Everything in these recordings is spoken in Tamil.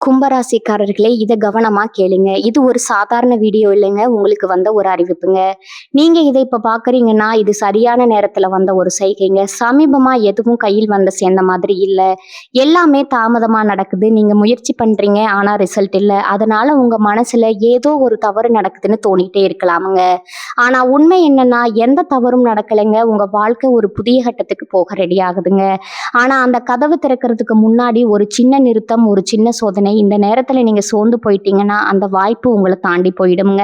கும்பராசிக்காரர்களே, இத கவனமா கேளுங்க. இது ஒரு சாதாரண வீடியோ இல்லைங்க. உங்களுக்கு வந்த ஒரு அறிவிப்புங்க. நீங்க இத இப்ப பார்க்குறீங்கன்னா, இது சரியான நேரத்துல வந்த ஒரு செய்கைங்க. சமீபமா எதுவும் கையில் வந்து சேர்ந்த மாதிரி இல்ல. எல்லாமே தாமதமா நடக்குது. நீங்க முயற்சி பண்றீங்க, ஆனா ரிசல்ட் இல்ல. அதனால உங்க மனசுல ஏதோ ஒரு தவறு நடக்குதுன்னு தோணிட்டே இருக்கலாமுங்க. ஆனா உண்மை என்னன்னா, எந்த தவறும் நடக்கலைங்க. உங்க வாழ்க்கை ஒரு புதிய கட்டத்துக்கு போக ரெடி ஆகுதுங்க. ஆனா அந்த கதவு திறக்கிறதுக்கு முன்னாடி ஒரு சின்ன நிறுத்தம், ஒரு சின்ன சோதனை. இந்த நேரத்துல நீங்க சோர்ந்து போயிட்டீங்கன்னா, அந்த வாய்ப்பு உங்கள தாண்டி போயிடும்ங்க.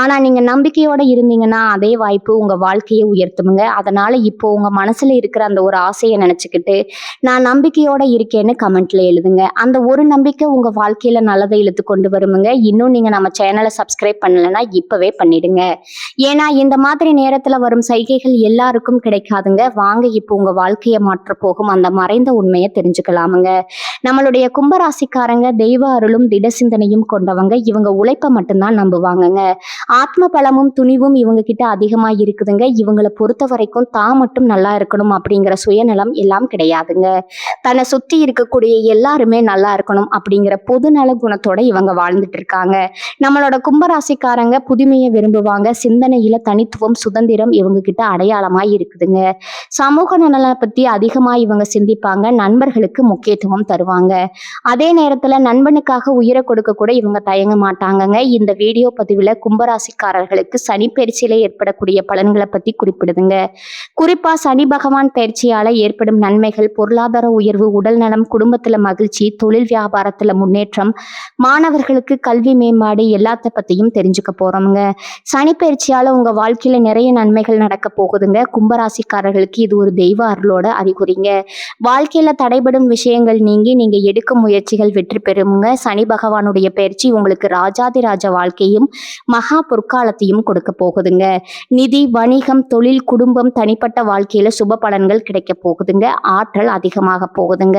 ஆனா நீங்க நம்பிக்கையோட இருந்தீங்கன்னா, அதே வாய்ப்பு உங்க வாழ்க்கைய உயர்த்தும்ங்க. அதனால இப்போ உங்க மனசுல இருக்கிற அந்த ஒரு ஆசைய நெனச்சுக்கிட்டு, நான் நம்பிக்கையோட இருக்கேன்னு கமெண்ட்ல எழுதுங்க. அந்த ஒரு நம்பிக்கை உங்க வாழ்க்கையில நல்லதை இழுத்து கொண்டு வருமுங்க. இன்னும் நீங்க நம்ம சேனல சப்ஸ்கிரைப் பண்ணலன்னா, இப்பவே பண்ணிடுங்க. ஏன்னா இந்த மாதிரி நேரத்துல வரும் சைகைகள் எல்லாருக்கும் கிடைக்காதுங்க. வாங்க இப்போ உங்க வாழ்க்கைய மாற்றப் போகும் அந்த மறைந்த உண்மைய தெரிஞ்சுக்கலாமுங்க. நம்மளுடைய கும்பராசிக்காரங்க தெய்வ அருளும் திட சிந்தனையும் கொண்டவங்க. இவங்க உழைப்ப மட்டும்தான் நம்புவாங்கங்க. ஆத்ம பலமும் துணிவும் இவங்க கிட்ட அதிகமா இருக்குதுங்க. இவங்கள பொறுத்த வரைக்கும் தான் மட்டும் நல்லா இருக்கணும் அப்படிங்கிற சுயநலம் எல்லாம் கிடையாதுங்க. தன்னை சுத்தி இருக்கக்கூடிய எல்லாருமே நல்லா இருக்கணும் அப்படிங்கிற பொதுநல குணத்தோட இவங்க வாழ்ந்துட்டு இருக்காங்க. நம்மளோட கும்பராசிக்காரங்க புதுமையை விரும்புவாங்க. சிந்தனையில தனித்துவம், சுதந்திரம் இவங்க கிட்ட அடையாளமா இருக்குதுங்க. சமூக நலனை பத்தி அதிகமா இவங்க சிந்திப்பாங்க. நண்பர்களுக்கு முக்கியத்துவம் தருவாங்க. அதே நேரத்துல நண்பனுக்காக உயிரை கொடுக்க கூட இவங்க தயங்க மாட்டாங்கங்க. இந்த வீடியோ பதிவுல கும்பராசிக்காரர்களுக்கு சனி பயிற்சியில ஏற்படக்கூடிய பலன்களை பத்தி குறிப்பிடுதுங்க. குறிப்பா சனி பகவான் பயிற்சியால ஏற்படும் நன்மைகள், பொருளாதார உயர்வு, உடல் நலம், குடும்பத்துல மகிழ்ச்சி, தொழில் வியாபாரத்துல முன்னேற்றம், மாணவர்களுக்கு கல்வி மேம்பாடு எல்லாத்த பத்தியும் தெரிஞ்சுக்க போறோம்ங்க. சனி பயிற்சியால உங்க வாழ்க்கையில நிறைய நன்மைகள் நடக்க போகுதுங்க. கும்பராசிக்காரர்களுக்கு இது ஒரு தெய்வ அருளோட அறிகுறிங்க. வாழ்க்கையில தடைபடும் விஷயங்கள் நீங்கி நீங்க எடுக்கும் முயற்சிகள் வெற்றி பெறுமுங்க. சனி பகவானுடைய பயிற்சி உங்களுக்கு ராஜாதிராஜ வாழ்க்கையும் மகா பொற்காலத்தையும் கொடுக்க போகுதுங்க. நிதி, வணிகம், தொழில், குடும்பம், தனிப்பட்ட வாழ்க்கையில சுப பலன்கள் கிடைக்க போகுதுங்க. ஆற்றல் அதிகமாக போகுதுங்க.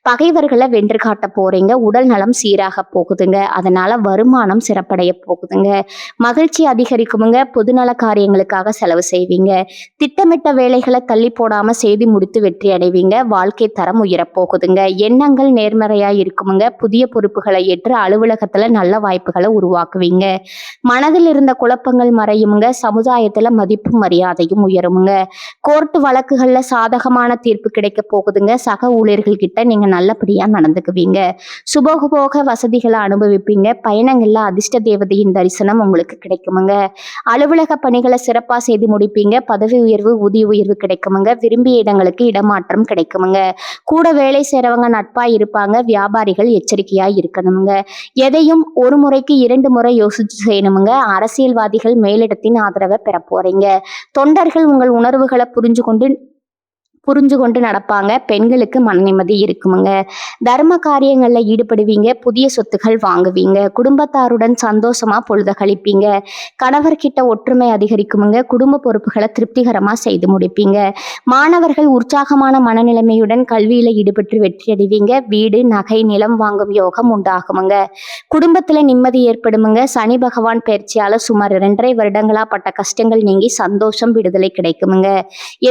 பகைவர்களை வென்று காட்ட போறீங்க. உடல் நலம் சீராக போகுதுங்க. அதனால வருமானம் சிறப்படைய போகுதுங்க. மகிழ்ச்சி அதிகரிக்குமுங்க. பொதுநல காரியங்களுக்காக செலவு செய்வீங்க. திட்டமிட்ட வேலைகளை தள்ளி போடாம செய்து முடித்து வெற்றி அடைவீங்க. வாழ்க்கை தரம் உயரப்போகுதுங்க. எண்ணங்கள் நேர்மறையா இருக்குமுங்க. புதிய பொறுப்புகளை ஏற்று அலுவலகத்துல நல்ல வாய்ப்புகளை உருவாக்குவீங்க. மனதில் இருந்த குழப்பங்கள் மறையுமுங்க. சமுதாயத்துல மதிப்பும் மரியாதையும் உயருமுங்க. கோர்ட்டு வழக்குகள்ல சாதகமான தீர்ப்பு கிடைக்க போகுதுங்க. சக ஊழியர்கள் கிட்ட நீங்க நல்லபடியா நடந்துக்குவீங்க. சுபோக வசதிகளை அனுபவிப்பீங்க. பயணங்கள்ல அதிர்ஷ்ட தேவதையின் தரிசனம் உங்களுக்கு கிடைக்குமுங்க. அலுவலக பணிகளை சிறப்பா செய்து முடிப்பீங்க. பதவி உயர்வு, ஊதிய உயர்வு கிடைக்குமுங்க. விரும்பிய இடங்களுக்கு இடமாற்றம் கிடைக்குமுங்க. கூட வேலை செய்றவங்க நட்பா இருப்பாங்க. வியாபாரிகள் எச்சரிக்கையா இருக்கணுமுங்க. எதையும் ஒரு முறைக்கு 2 முறை யோசிச்சு செய்யணுமுங்க. அரசியல்வாதிகள் மேலிடத்தின் ஆதரவை பெற போறீங்க. தொண்டர்கள் உங்கள் உணர்வுகளை புரிஞ்சு கொண்டு நடப்பாங்க. பெண்களுக்கு மன நிம்மதி இருக்குமுங்க. தர்ம காரியங்கள்ல ஈடுபடுவீங்க. புதிய சொத்துக்கள் வாங்குவீங்க. குடும்பத்தாருடன் சந்தோஷமா பொழுத கழிப்பீங்க. கணவர்கிட்ட ஒற்றுமை அதிகரிக்குமுங்க. குடும்ப பொறுப்புகளை திருப்திகரமா செய்து முடிப்பீங்க. மாணவர்கள் உற்சாகமான மனநிலைமையுடன் கல்வியில ஈடுபட்டு வெற்றி அடைவீங்க. வீடு, நகை, நிலம் வாங்கும் யோகம் உண்டாகுமுங்க. குடும்பத்துல நிம்மதி ஏற்படுமுங்க. சனி பகவான் பயிற்சியால சுமார் 2.5 வருடங்களா பட்ட கஷ்டங்கள் நீங்கி சந்தோஷம், விடுதலை கிடைக்குமுங்க.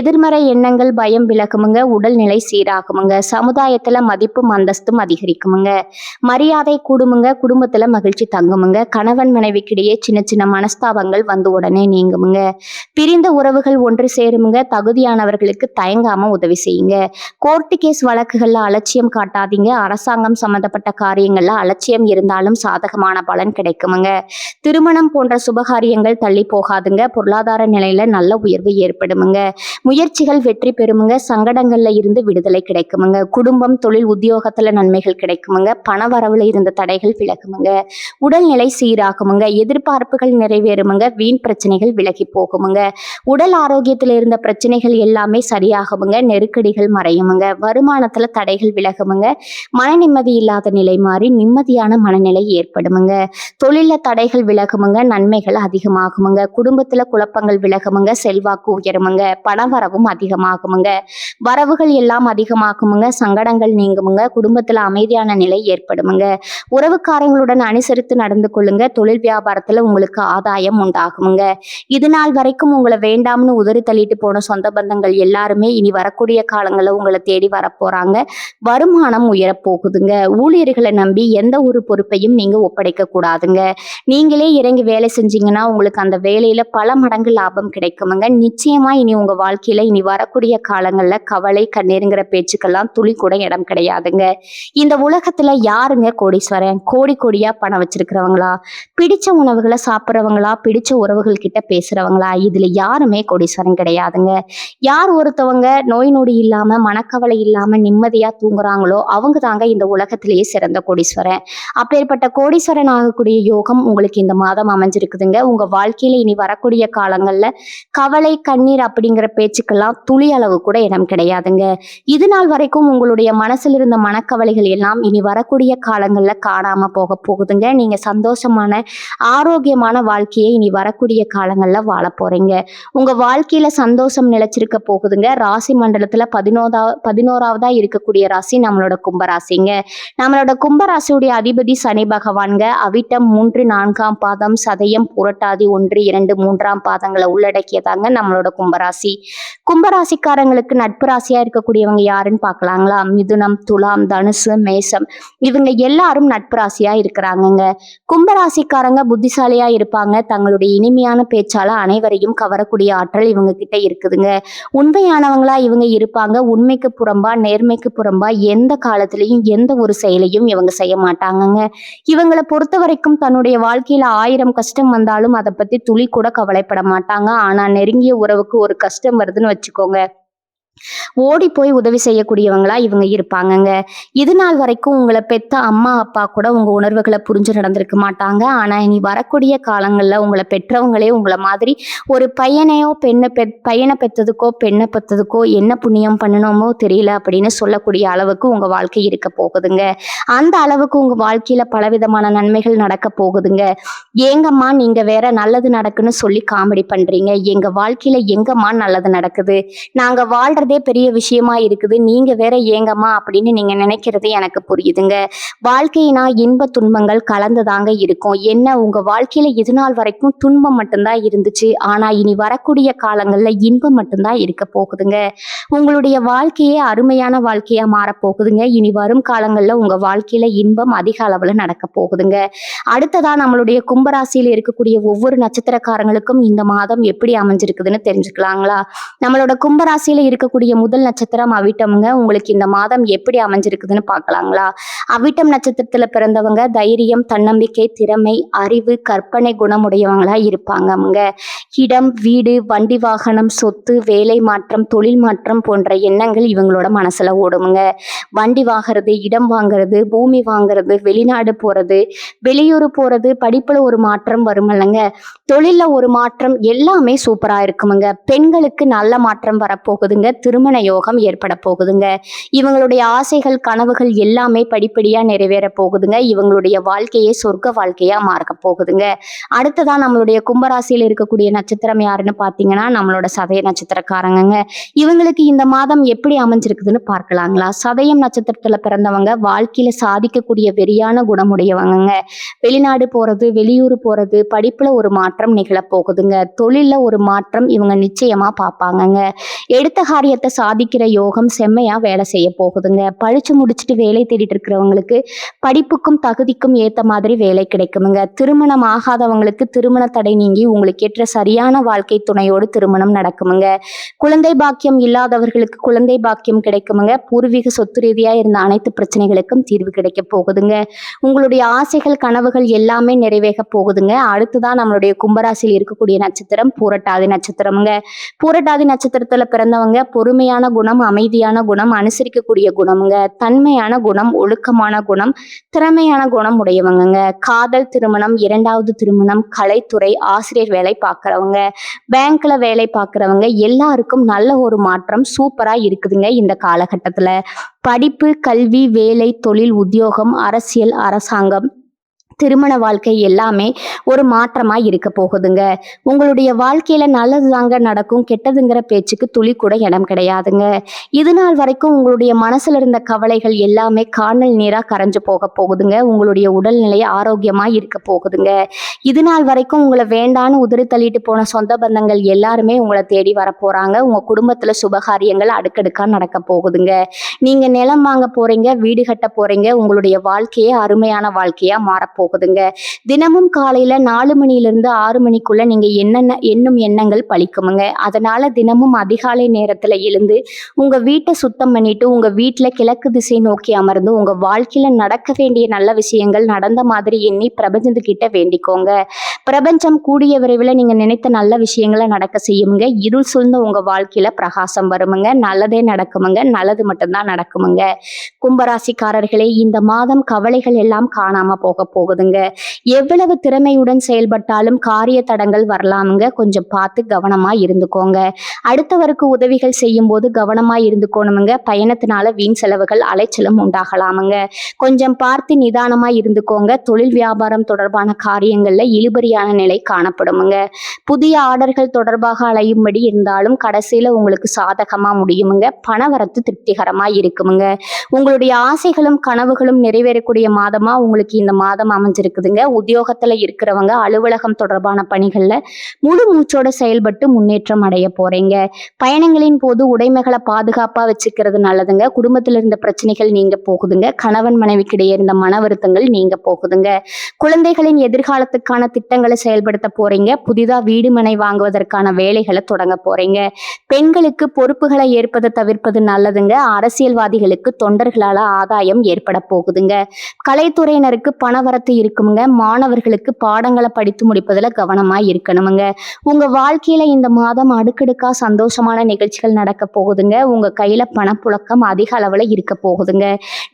எதிர்மறை எண்ணங்கள், பயம் விலகுமுங்க. உடல்நிலை சீராகுமுங்க. சமுதாயத்துல மதிப்பும் அந்தஸ்தும் அதிகரிக்குமுங்க. மரியாதை கூடுமுங்க. குடும்பத்துல மகிழ்ச்சி தங்குமுங்க. கணவன் மனைவிக்கிடையே சின்ன சின்ன மனஸ்தாபங்கள் வந்து உடனே நீங்குமுங்க. பிரிந்த உறவுகள் ஒன்று சேருமுங்க. தகுதியானவர்களுக்கு தயங்காம உதவி செய்யுங்க. கோர்ட்டு கேஸ் வழக்குகள்ல அலட்சியம் காட்டாதீங்க. அரசாங்கம் சம்பந்தப்பட்ட காரியங்கள்ல அலட்சியம் இருந்தாலும் சாதகமான பலன் கிடைக்குமுங்க. திருமணம் போன்ற சுபகாரியங்கள் தள்ளி போகாதுங்க. பொருளாதார நிலையில நல்ல உயர்வு ஏற்படுமுங்க. முயற்சிகள் வெற்றி பெறுமுங்க. சங்கடங்கள்ல இருந்து விடுதலை கிடைக்குமுங்க. குடும்பம், தொழில், உத்தியோகத்துல நன்மைகள் கிடைக்குமுங்க. பண வரவுல இருந்த தடைகள் விலகுமுங்க. உடல்நிலை சீராகுமுங்க. எதிர்பார்ப்புகள் நிறைவேறுமுங்க. வீண் பிரச்சனைகள் விலகி போகுமுங்க. உடல் ஆரோக்கியத்துல இருந்த பிரச்சனைகள் எல்லாமே சரியாகுமுங்க. நெருக்கடிகள் மறையுமுங்க. வருமானத்துல தடைகள் விலகுமுங்க. மன நிம்மதி இல்லாத நிலை மாறி நிம்மதியான மனநிலை ஏற்படுமுங்க. தொழில தடைகள் விலகுமுங்க. நன்மைகள் அதிகமாகுமுங்க. குடும்பத்துல குழப்பங்கள் விலகுமுங்க. செல்வாக்கு உயருமுங்க. பணவரவும் அதிகமாகுமுங்க. வரவுகள் எல்லாம் அதிகமாக்குமுங்க, சங்கடங்கள் நீங்குமுங்க, குடும்பத்துல அமைதியான நிலை ஏற்படுமுங்க. உறவுக்காரங்களுடன் அனுசரித்து நடந்து கொள்ளுங்க. தொழில் வியாபாரத்துல உங்களுக்கு ஆதாயம் உண்டாகுமுங்க. இது நாள் வரைக்கும் உங்களை வேண்டாம்னு உதறி தள்ளிட்டு போன சொந்த பந்தங்கள் எல்லாருமே இனி வரக்கூடிய காலங்களில் உங்களை தேடி வரப்போறாங்க. வருமானம் உயரப்போகுதுங்க. ஊழியர்களை நம்பி எந்த ஒரு பொறுப்பையும் நீங்க ஒப்படைக்க கூடாதுங்க. நீங்களே இறங்கி வேலை செஞ்சீங்கன்னா உங்களுக்கு அந்த வேலையில பல மடங்கு லாபம் கிடைக்குமுங்க. நிச்சயமா இனி உங்க வாழ்க்கையில இனி வரக்கூடிய காலங்கள்ல கவலை கண்ணீருங்கிற பேச்சுக்கெல்லாம் துளி கூட இடம் கிடையாதுங்க. இந்த உலகத்துல யாருங்க கோடீஸ்வரன்? கோடி கோடியா பணம் வச்சிருக்கிறவங்களா, பிடிச்ச உணவுகளை சாப்பிட்றவங்களா, பிடிச்ச உறவுகள் கிட்ட பேசுறவங்களா? இதுல யாருமே கோடீஸ்வரன் கிடையாதுங்க. யார் ஒருத்தவங்க நோய் நொடி இல்லாம மனக்கவலை இல்லாம நிம்மதியா தூங்குறாங்களோ அவங்க தாங்க இந்த உலகத்திலேயே சிறந்த கோடீஸ்வரன். அப்பேற்பட்ட கோடீஸ்வரன் ஆகக்கூடிய யோகம் உங்களுக்கு இந்த மாதம் அமைஞ்சிருக்குதுங்க. உங்க வாழ்க்கையில இனி வரக்கூடிய காலங்கள்ல கவலை கண்ணீர் அப்படிங்கிற பேச்சுக்கெல்லாம் துளி அளவு கூட இடம் கிடையாதுங்க. இது நாள் வரைக்கும் உங்களுடைய மனசில் இருந்த மனக்கவலைகள் எல்லாம் இனி வரக்கூடிய காலங்கள்ல காணாம போக போகுதுங்க. நீங்க சந்தோஷமான ஆரோக்கியமான வாழ்க்கையை இனி வரக்கூடிய காலங்கள்ல வாழ போறீங்க. உங்க வாழ்க்கையில சந்தோஷம் நிலைச்சிருக்க போகுதுங்க. ராசி மண்டலத்துல 11ஆவதா இருக்கக்கூடிய ராசி நம்மளோட கும்பராசிங்க. நம்மளோட கும்பராசியுடைய அதிபதி சனி பகவான்க. அவிட்டம் 3, 4ஆம் பாதம், சதயம், புரட்டாதி 1, 2, 3ஆம் பாதங்களை உள்ளடக்கியதாங்க நம்மளோட கும்பராசி. கும்பராசிக்காரங்களுக்கு நட்பு ராசியா இருக்கக்கூடியவங்க யாருன்னு பார்க்கலாங்களா? மிதுனம், துலாம், தனுசு, மேசம் இவங்க எல்லாரும் நட்பு ராசியா இருக்கிறாங்கங்க. கும்பராசிக்காரங்க புத்திசாலியா இருப்பாங்க. தங்களுடைய இனிமையான பேச்சால அனைவரையும் கவரக்கூடிய ஆற்றல் இவங்க கிட்ட இருக்குதுங்க. உண்மையானவங்களா இவங்க இருப்பாங்க. உண்மைக்கு புறம்பா நேர்மைக்கு புறம்பா எந்த காலத்திலையும் எந்த ஒரு செயலையும் இவங்க செய்ய மாட்டாங்கங்க. இவங்களை பொறுத்த வரைக்கும் தன்னுடைய வாழ்க்கையில 1000 கஷ்டம் வந்தாலும் அதை பத்தி துளி கூட கவலைப்பட மாட்டாங்க. ஆனா நெருங்கிய உறவுக்கு ஒரு கஷ்டம் வருதுன்னு வச்சுக்கோங்க, ஓடி போய் உதவி செய்யக்கூடியவங்களா இவங்க இருப்பாங்கங்க. இது நாள் வரைக்கும் உங்களை பெத்த அம்மா அப்பா கூட உங்க உணர்வுகளை புரிஞ்சு நடந்திருக்க மாட்டாங்க. ஆனா இனி வரக்கூடிய காலங்கள்ல உங்களை பெற்றவங்களே உங்களை மாதிரி ஒரு பையனை பெற்றதுக்கோ பெண்ணை பெற்றதுக்கோ என்ன புண்ணியம் பண்ணணுமோ தெரியல அப்படின்னு சொல்லக்கூடிய அளவுக்கு உங்க வாழ்க்கை இருக்க போகுதுங்க. அந்த அளவுக்கு உங்க வாழ்க்கையில பலவிதமான நன்மைகள் நடக்க போகுதுங்க. ஏங்கம்மா நீங்க வேற நல்லது நடக்குன்னு சொல்லி காமெடி பண்றீங்க, எங்க வாழ்க்கையில எங்கம்மா நல்லது நடக்குது, நாங்க வாழ்றதே பெரிய விஷயமா இருக்குது, நீங்க வேற ஏங்கம்மா அப்படின்னு நீங்க நினைக்கிறது எனக்கு புரியுதுங்க. வாழ்க்கையினா இன்ப துன்பங்கள் கலந்துதாங்க இருக்கும். என்ன உங்க வாழ்க்கையில இது நாள் வரைக்கும் துன்பம் மட்டும்தான் இருந்துச்சு, ஆனா இனி வரக்கூடிய காலங்கள்ல இன்பம் மட்டும்தான் இருக்க போகுதுங்க. உங்களுடைய வாழ்க்கையே அருமையான வாழ்க்கையா மாறப்போகுதுங்க. இனி வரும் காலங்கள்ல உங்க வாழ்க்கையில இன்பம் அதிக அளவுல நடக்க போகுதுங்க. அடுத்ததா நம்மளுடைய கும்பராசியில இருக்கக்கூடிய ஒவ்வொரு நட்சத்திரக்காரங்களுக்கும் இந்த மாதம் எப்படி அமைஞ்சிருக்குதுன்னு தெரிஞ்சுக்கலாங்களா? நம்மளோட கும்பராசியில இருக்கக்கூடிய முதல் நட்சத்திரம் அவிட்டம்ங்க. உங்களுக்கு இந்த மாதம் எப்படி அமைஞ்சிருக்குதுன்னு பார்க்கலாங்களா? அவிட்டம் நட்சத்திரத்துல பிறந்தவங்க தைரியம், தன்னம்பிக்கை, திறமை, அறிவு, கற்பனை குணமுடையவங்களா இருப்பாங்க. இடம், வீடு, வண்டி வாகனம், சொத்து, வேலை மாற்றம், தொழில் மாற்றம் போன்ற எண்ணங்கள் இவங்களோட மனசுல ஓடுமுங்க. வண்டி வாங்குறது, இடம் வாங்குறது, பூமி வாங்குறது, வெளிநாடு போறது, வெளியூர் போறது, படிப்புல ஒரு மாற்றம் வருமில்லங்க, தொழில்ல ஒரு மாற்றம், எல்லாமே சூப்பரா இருக்குமுங்க. பெண்களுக்கு நல்ல மாற்றம் வரப்போகுதுங்க. திருமண யோகம் ஏற்பட போகுதுங்க. இவங்களுடைய ஆசைகள் கனவுகள் எல்லாமே படிப்படியா நிறைவேற போகுதுங்க. இவங்களுடைய வாழ்க்கையே சொர்க்க வாழ்க்கையா மாற போகுதுங்க. அடுத்ததான் நம்மளுடைய கும்பராசியில் இருக்கக்கூடிய நட்சத்திரம் யாருன்னு பார்த்தீங்கன்னா நம்மளோட சதய நட்சத்திரக்காரங்க. இவங்களுக்கு இந்த மாதம் எப்படி அமைஞ்சிருக்குதுன்னு பார்க்கலாங்களா? சதயம் நட்சத்திரத்துல பிறந்தவங்க வாழ்க்கையில சாதிக்கக்கூடிய வெறியான குணமுடையவங்க. வெளிநாடு போறது, வெளியூர் போறது, படிப்புல ஒரு மாற்றம் நிகழப்போகுதுங்க. தொழில்ல ஒரு மாற்றம் இவங்க நிச்சயமா பார்ப்பாங்கங்க. எடுத்த காரியத்தை சாதிக்கிற யோகம் செம்மையா வேலை செய்ய போகுதுங்க. படிச்சு முடிச்சுட்டு வேலை தேடிட்டு இருக்கிறவங்களுக்கு படிப்புக்கும் தகுதிக்கும் ஏத்த மாதிரி வேலை கிடைக்குமுங்க. திருமணம் ஆகாதவங்களுக்கு திருமண தடை நீங்கி உங்களுக்கு ஏற்ற சரியான வாழ்க்கை துணையோடு திருமணம் நடக்குமுங்க. குழந்தை பாக்கியம் இல்லாதவர்களுக்கு குழந்தை பாக்கியம் கிடைக்குமுங்க. பூர்வீக சொத்து ரீதியா இருந்த அனைத்து பிரச்சனைகளுக்கும் தீர்வு கிடைக்க போகுதுங்க. உங்களுடைய ஆசைகள் கனவுகள் எல்லாமே நிறைவேற போகுதுங்க. அடுத்துதான் நம்மளுடைய கும்பராசியில் இருக்கக்கூடிய நட்சத்திரம் பூரட்டாதி நட்சத்திரம்ங்க. பூரட்டாதி நட்சத்திரத்துல பிறந்தவங்க பொறுமையான குணம், அமைதியான குணம், அனுசரிக்கக்கூடிய குணம்ங்க, தன்மையான குணம், ஒழுக்கமான குணம், திறமையான குணம் உடையவங்க. காதல், திருமணம், 2வது திருமணம், கலைத்துறை, ஆசிரியர் வேலை பார்க்குறவங்க, பேங்க்ல வேலை பார்க்குறவங்க எல்லாருக்கும் நல்ல ஒரு மாற்றம் சூப்பரா இருக்குதுங்க. இந்த காலகட்டத்துல படிப்பு, கல்வி, வேலை, தொழில், உத்தியோகம், அரசியல், அரசாங்கம், திருமண வாழ்க்கை எல்லாமே ஒரு மாற்றமா இருக்க போகுதுங்க. உங்களுடைய வாழ்க்கையில நல்லது தாங்க நடக்கும், கெட்டதுங்கிற பேச்சுக்கு துளி கூட இடம் கிடையாதுங்க. இது நாள் வரைக்கும் உங்களுடைய மனசுல இருந்த கவலைகள் எல்லாமே கானல் நீரா கரைஞ்சு போக போகுதுங்க. உங்களுடைய உடல்நிலை ஆரோக்கியமா இருக்க போகுதுங்க. இது நாள் வரைக்கும் உங்களை வேண்டான்னு உதறி தள்ளிட்டு போன சொந்த பந்தங்கள் எல்லாருமே உங்களை தேடி வர போறாங்க. உங்க குடும்பத்துல சுபகாரியங்கள் அடுக்கடுக்கா நடக்க போகுதுங்க. நீங்க நிலம் வாங்க போறீங்க, வீடு கட்ட போறீங்க. உங்களுடைய வாழ்க்கையே அருமையான வாழ்க்கையா மாறப்போகுதுங்க. தினமும் காலையில 4 மணியிலிருந்து 6 மணிக்குள்ள நீங்க எண்ணும் எண்ணங்கள் பலிக்குமுங்க. அதனால தினமும் அதிகாலை நேரத்துல எழுந்து உங்க வீட்டை சுத்தம் பண்ணிட்டு உங்க வீட்டுல கிழக்கு திசை நோக்கி அமர்ந்து உங்க வாழ்க்கையில நடக்க வேண்டிய நல்ல விஷயங்கள் நடந்த மாதிரி எண்ணி பிரபஞ்சத்துக்கிட்ட வேண்டிக்கோங்க. பிரபஞ்சம் கூடிய விரைவில் நீங்க நினைத்த நல்ல விஷயங்களை நடக்க செய்யுங்க. இருள் சூழ்ந்த உங்க வாழ்க்கையில பிரகாசம் வருமுங்க. நல்லதே நடக்குமுங்க. நல்லது மட்டும்தான் நடக்குமுங்க. கும்பராசிக்காரர்களே, இந்த மாதம் கவலைகள் எல்லாம் காணாம போக போகுதுங்க. எவ்வளவு திறமையுடன் செயல்பட்டாலும் காரிய தடங்கள் வரலாமுங்க. கொஞ்சம் பார்த்து கவனமா இருந்துக்கோங்க. அடுத்தவருக்கு உதவிகள் செய்யும் போது கவனமா இருந்துக்கோணுமுங்க. பயணத்தினால வீண் செலவுகள் அலைச்சலும் உண்டாகலாமுங்க. கொஞ்சம் பார்த்து நிதானமா இருந்துக்கோங்க. தொழில் வியாபாரம் தொடர்பான காரியங்கள்ல இழுபறியான நிலை காணப்படுமுங்க. புதிய ஆர்டர்கள் தொடர்பாக அலையும்படி இருந்தாலும் கடைசியில உங்களுக்கு சாதகமா முடியுமுங்க. பணவரத்து திருப்திகரமா இருக்குமுங்க. உங்களுடைய ஆசைகளும் கனவுகளும் நிறைவேறக்கூடிய மாதமா உங்களுக்கு இந்த மாதம் அமைஞ்சிருக்குதுங்க. உத்தியோகத்துல இருக்கிறவங்க அலுவலகம் தொடர்பான பணிகள்ல முழு மூச்சோட செயல்பட்டு முன்னேற்றம் அடைய போறீங்க. பயணங்களின் போது உடைமைகளை பாதுகாப்பா வச்சுக்கிறது நல்லதுங்க. குடும்பத்துல இருந்த பிரச்சனைகள் நீங்க போகுதுங்க. கணவன் மனைவிக்கிடையே இருந்த மன வருத்தங்கள் நீங்க போகுதுங்க. குழந்தைகளின் எதிர்காலத்துக்கான திட்டங்களை செயல்படுத்த போறீங்க. புதிதா வீடு மனை வாங்குவதற்கான வேலைகளை தொடங்க போறீங்க. பெண்களுக்கு பொறுப்புகளை ஏற்பதை தவிர்ப்பது நல்லதுங்க. அரசியல்வாதிகளுக்கு தொண்டர்களால ஆதாயம் ஏற்பட போகுதுங்க. கலைத்துறையினருக்கு பணவரத்து இருக்குமுங்க. மாணவர்களுக்கு பாடங்களை படித்து முடிப்பதுல கவனமா இருக்கணுமுங்க. உங்க வாழ்க்கையில இந்த மாதம் அடுக்கடுக்கா சந்தோஷமான நிகழ்ச்சிகள் நடக்க போகுதுங்க. உங்க கையில பணப்புழக்கம் அதிக அளவுல இருக்க போகுதுங்க.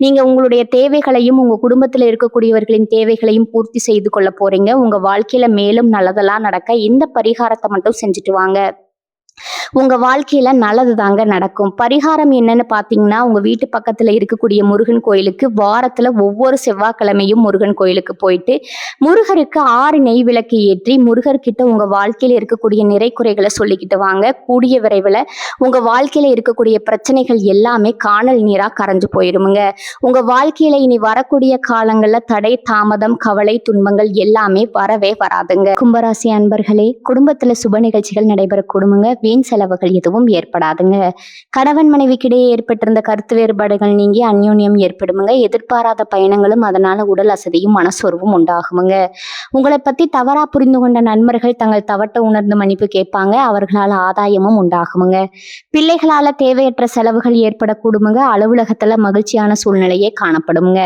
நீங்க உங்களுடைய தேவைகளையும் உங்க குடும்பத்துல இருக்கக்கூடியவர்களின் தேவைகளையும் பூர்த்தி செய்து கொள்ள போறீங்க. உங்க வாழ்க்கையில மேலும் நல்லதெல்லாம் நடக்க இந்த பரிகாரத்தை மட்டும் செஞ்சுட்டு வாங்க. உங்க வாழ்க்கையில நல்லது தாங்க நடக்கும். பரிகாரம் என்னன்னு பாத்தீங்கன்னா, உங்க வீட்டு பக்கத்துல இருக்கக்கூடிய முருகன் கோயிலுக்கு வாரத்துல ஒவ்வொரு செவ்வாய்க்கிழமையும் முருகன் கோயிலுக்கு போயிட்டு முருகருக்கு 6 நெய் விளக்கு ஏற்றி முருகர்கிட்ட உங்க வாழ்க்கையில இருக்கக்கூடிய நிறை குறைகளை சொல்லிக்கிட்டு வாங்க. கூடிய விரைவில் உங்க வாழ்க்கையில இருக்கக்கூடிய பிரச்சனைகள் எல்லாமே கானல் நீரா கரைஞ்சு போயிருமுங்க. உங்க வாழ்க்கையில இனி வரக்கூடிய காலங்கள்ல தடை தாமதம் கவலை துன்பங்கள் எல்லாமே வரவே வராதுங்க. கும்பராசி அன்பர்களே, குடும்பத்துல சுப நிகழ்ச்சிகள் நடைபெறக்கூடுமுங்க. வீண் செலவுகள் எதுவும் ஏற்படாதுங்க. கணவன் மனைவிக்கிடையே ஏற்பட்டிருந்த கருத்து வேறுபாடுகள் நீங்கி அந்யோன்யம் ஏற்படுமுங்க. எதிர்பாராத பயணங்களும் அதனால உடல் அசதியும் மனசோர்வும் உண்டாகுமுங்க. உங்களை பத்தி தவறா புரிந்து கொண்ட நண்பர்கள் தங்கள் தவட்ட உணர்ந்து மன்னிப்பு கேட்பாங்க. அவர்களால் ஆதாயமும் உண்டாகுமுங்க. பிள்ளைகளால தேவையற்ற செலவுகள் ஏற்படக்கூடுமுங்க. அலுவலகத்துல மகிழ்ச்சியான சூழ்நிலையே காணப்படுமுங்க.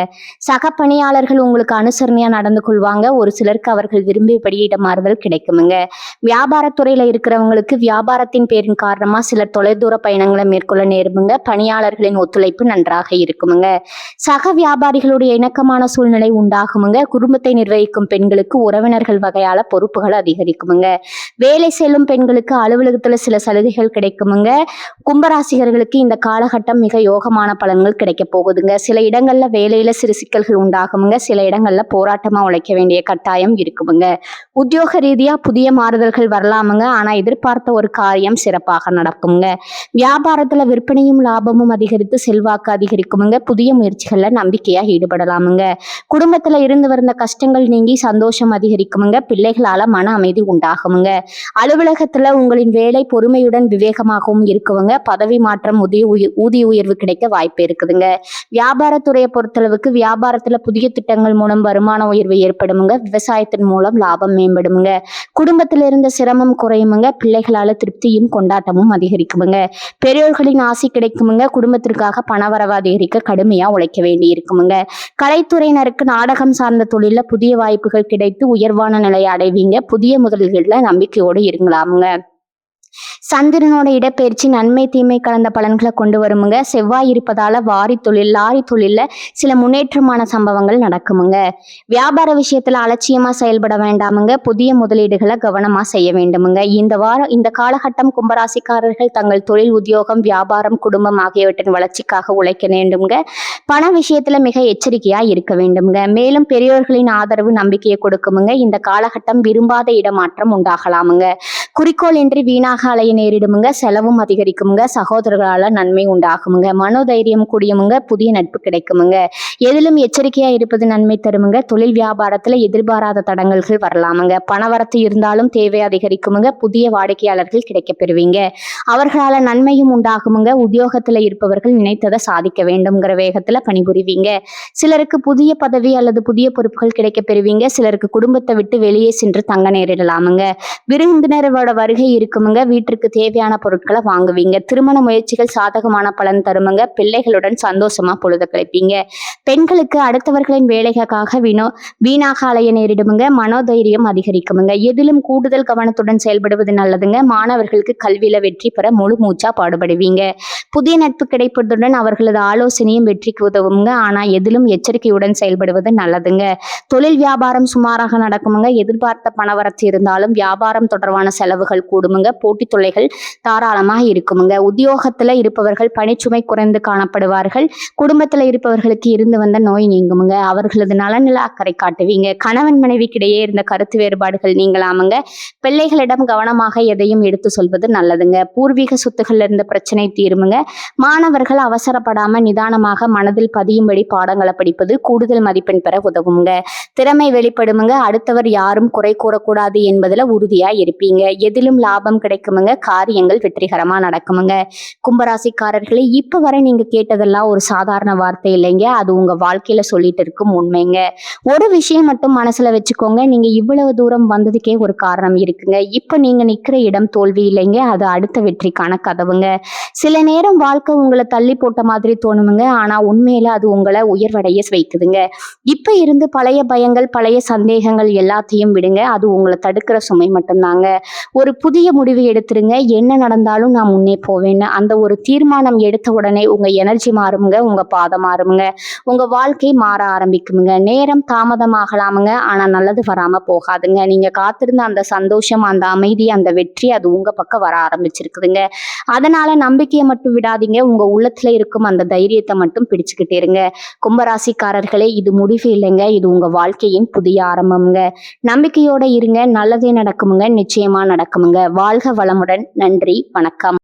சக பணியாளர்கள் உங்களுக்கு அனுசரணையா நடந்து கொள்வாங்க. ஒரு சிலருக்கு அவர்கள் விரும்பியபடி இடமாறுதல் கிடைக்குமுங்க. வியாபாரத்துறையில இருக்கிறவங்களுக்கு வியாபாரத்தின் பேரின் காரணமா சிலர் தொலைதூர பயணங்களை மேற்கொள்ள நேருமுங்க. பணியாளர்களின் ஒத்துழைப்பு நன்றாக இருக்குமுங்க. சக வியாபாரிகளுடைய இணக்கமான சூழ்நிலை உண்டாகுமுங்க. குடும்பத்தை நிர்வகிக்கும் பெண்களுக்கு உறவினர்கள் வகையால பொறுப்புகள் அதிகரிக்குமுங்க. வேலை செல்லும் பெண்களுக்கு அலுவலகத்துல சில சலுகைகள் கிடைக்குமுங்க. கும்பராசிகர்களுக்கு இந்த காலகட்டம் மிக யோகமான பலன்கள் கிடைக்க போகுதுங்க. சில இடங்கள்ல வேலையில சிறு சிக்கல்கள் உண்டாகுமுங்க. சில இடங்கள்ல போராட்டமா உழைக்க வேண்டிய கட்டாயம் இருக்குமுங்க. உத்தியோக ரீதியா புதிய மாறுதல்கள் வரலாமுங்க. ஆனா எதிர்பார்த்த ஒரு காரியம் சிறப்பாக நடக்குங்க. வியாபாரத்துல விற்பனையும் லாபமும் அதிகரித்து செல்வாக்கு அதிகரிக்குமுங்க. புதிய முயற்சிகள்ல நம்பிக்கையா ஈடுபடலாமுங்க. குடும்பத்துல இருந்து வந்த கஷ்டங்கள் நீங்கி சந்தோஷம் அதிகரிக்குமுங்க. பிள்ளைகளால மன அமைதி உண்டாகுமுங்க. அலுவலகத்துல உங்களின் வேலை பொறுமையுடன் விவேகமாகவும் இருக்குவங்க. பதவி மாற்றம் ஊதிய உயர்வு கிடைக்க வாய்ப்பு இருக்குதுங்க. வியாபாரத்துறையை பொறுத்தளவுக்கு வியாபாரத்துல புதிய திட்டங்கள் மூலம் வருமான உயர்வு ஏற்படுமுங்க. விவசாயத்தின் மூலம் லாபம் மேம்படுமுங்க. குடும்பத்துல இருந்த சிரமம் குறையுமுங்க. பிள்ளைகளால திருப்தியும் கொண்டாட்டமும் அதிகரிக்குமுங்க. பெரியோர்களின் ஆசி கிடைக்குமுங்க. குடும்பத்திற்காக பணவரவு அதிகரிக்க கடுமையா உழைக்க வேண்டி இருக்குமுங்க. கலைத்துறையினருக்கு நாடகம் சார்ந்த தொழில புதிய வாய்ப்புகள் கிடைத்து உயர்வான நிலையை அடைவீங்க. புதிய முதலீடுல நம்பிக்கையோடு இருங்களாமுங்க. சந்திரனோட இடப்பெயர்ச்சி நன்மை தீமை கலந்த பலன்களை கொண்டு வருமுங்க. செவ்வாய் இருப்பதால வாரி தொழில் லாரி தொழில்ல சில முன்னேற்றமான சம்பவங்கள் நடக்குமுங்க. வியாபார விஷயத்துல அலட்சியமா செயல்பட வேண்டாமுங்க. புதிய முதலீடுகளை கவனமா செய்ய வேண்டுமுங்க. இந்த காலகட்டம் கும்பராசிக்காரர்கள் தங்கள் தொழில், உத்தியோகம், வியாபாரம், குடும்பம் ஆகியவற்றின் வளர்ச்சிக்காக உழைக்க வேண்டுமுங்க. பண விஷயத்துல மிக எச்சரிக்கையா இருக்க வேண்டுமுங்க. மேலும் பெரியோர்களின் ஆதரவு நம்பிக்கையை கொடுக்குமுங்க. இந்த காலகட்டம் விரும்பாத இடமாற்றம் உண்டாகலாமுங்க. குறிக்கோள் இன்றி வீணாக அலைய நேரிடுமுங்க. செலவும் அதிகரிக்குமுங்க. சகோதரர்களால நன்மை உண்டாகுமுங்க. மனோதைரியம் கூடியமுங்க. புதிய நட்பு கிடைக்குமுங்க. எதிலும் எச்சரிக்கையா இருப்பது நன்மை தருமுங்க. தொழில் வியாபாரத்துல எதிர்பாராத தடங்கல்கள் வரலாமுங்க. பணவரத்து இருந்தாலும் தேவை அதிகரிக்குமுங்க. புதிய வாடிக்கையாளர்கள் கிடைக்க பெறுவீங்க. அவர்களால நன்மையும் உண்டாகுமுங்க. உத்தியோகத்துல இருப்பவர்கள் நினைத்ததை சாதிக்க வேண்டும்ங்கிற வேகத்துல பணிபுரிவீங்க. சிலருக்கு புதிய பதவி அல்லது புதிய பொறுப்புகள் கிடைக்க பெறுவீங்க. சிலருக்கு குடும்பத்தை விட்டு வெளியே சென்று தங்க நேரிடலாமுங்க. விருந்தினரோட வருகை இருக்குமுங்க. வீட்டிற்கு தேவையான பொருட்களை வாங்குவீங்க. திருமண முயற்சிகள் சாதகமான பலன் தருமுங்க. பிள்ளைகளுடன் சந்தோஷமா பொழுது கழிப்பீங்க. பெண்களுக்கு அடுத்தவர்களின் வேலைக்காக வீணாக அலைய நேரிடுமுங்க. மனோதைரியம் அதிகரிக்குமுங்க. எதிலும் கூடுதல் கவனத்துடன் செயல்படுவது நல்லதுங்க. மாணவர்களுக்கு கல்வியில வெற்றி பெற முழு மூச்சா பாடுபடுவீங்க. புதிய நட்பு கிடைப்பதுடன் அவர்களது ஆலோசனையும் வெற்றிக்கு உதவுங்க. ஆனா எதிலும் எச்சரிக்கையுடன் செயல்படுவது நல்லதுங்க. தொழில் வியாபாரம் சுமாராக நடக்குமுங்க. எதிர்பார்த்த பணவரத்து இருந்தாலும் வியாபாரம் தொடர்பான செலவுகள் கூடுமுங்க. போட்டி தொல்லைகள் தாராளமாக இருக்குமுங்க. உத்தியோகத்துல இருப்பவர்கள் பணிச்சுமை குறைந்து காணப்படுவார்கள். குடும்பத்துல இருப்பவர்களுக்கு இருந்து வந்த நோய் நீங்குமுங்க. அவர்களது நலனில அக்கறை காட்டுவீங்க. கணவன் மனைவிக்கிடையே இருந்த கருத்து வேறுபாடுகள் நீங்களாமுங்க. பிள்ளைகளிடம் கவனமாக எதையும் எடுத்து சொல்வது நல்லதுங்க. பூர்வீக சொத்துக்கள்ல இருந்த பிரச்சனை தீருமுங்க. மாணவர்கள் அவசரப்படாம நிதானமாக மனதில் பதியும்படி பாடங்களை படிப்பது கூடுதல் மதிப்பெண் பெற உதவுங்க. திறமை வெளிப்படுமுங்க. அடுத்தவர் யாரும் குறை கூறக்கூடாது என்பதுல உறுதியா இருப்பீங்க. எதிலும் லாபம் கிடைக்குமுங்க. காரியங்கள் வெற்றிகரமா நடக்குமுங்க. கும்பராசிக்காரர்களே, இப்ப வரை நீங்க கேட்டதெல்லாம் ஒரு சாதாரண வார்த்தை இல்லைங்க. அது உங்க வாழ்க்கையில சொல்லிட்டு இருக்கும் உண்மைங்க. ஒரு விஷயம் மட்டும் மனசுல வச்சுக்கோங்க. நீங்க இவ்வளவு தூரம் வந்ததுக்கே ஒரு காரணம் இருக்குங்க. இப்ப நீங்க நிக்கிற இடம் தோல்வி இல்லைங்க. அது அடுத்த வெற்றிக்கான கதவுங்க. சில நேரம் வாழ்க்கை உங்களை தள்ளி போட்ட மாதிரி தோணுமுங்க. ஆனா உண்மையில அது உங்களை உயர்வடைய வைக்குதுங்க. இப்ப இருந்து பழைய பயங்கள், பழைய சந்தேகங்கள் எல்லாத்தையும் விடுங்க. அது உங்களை தடுக்கிற சுமை மட்டும்தாங்க. ஒரு புதிய முடிவு எடுத்துருங்க. என்ன நடந்தாலும் நான் முன்னே போவேன்னு அந்த ஒரு தீர்மானம் எடுத்த உடனே உங்க எனர்ஜி மாறுமுங்க. உங்க பாதம் மாறுமுங்க. உங்க வாழ்க்கை மாற ஆரம்பிக்குமுங்க. நேரம் தாமதமாகலாமுங்க. ஆனா நல்லது வராம போகாதுங்க. நீங்க காத்திருந்த அந்த சந்தோஷம், அந்த அமைதி, அந்த வெற்றி அது உங்க பக்கம் வர ஆரம்பிச்சிருக்குதுங்க. அதனால நம்பிக்கையை மட்டும் விடாதீங்க. உங்க உள்ளத்துல இருக்கும் அந்த தைரியத்தை மட்டும் பிடிச்சுக்கிட்டே இருங்க. கும்பராசிக்காரர்களே, இது முடிவு இல்லைங்க. இது உங்க வாழ்க்கையின் புதிய ஆரம்பம்ங்க. நம்பிக்கையோட இருங்க. நல்லதே நடக்குமுங்க. நிச்சயமா நடக்குமுங்க. வாழ்க வளமுடன். நன்றி, வணக்கம்.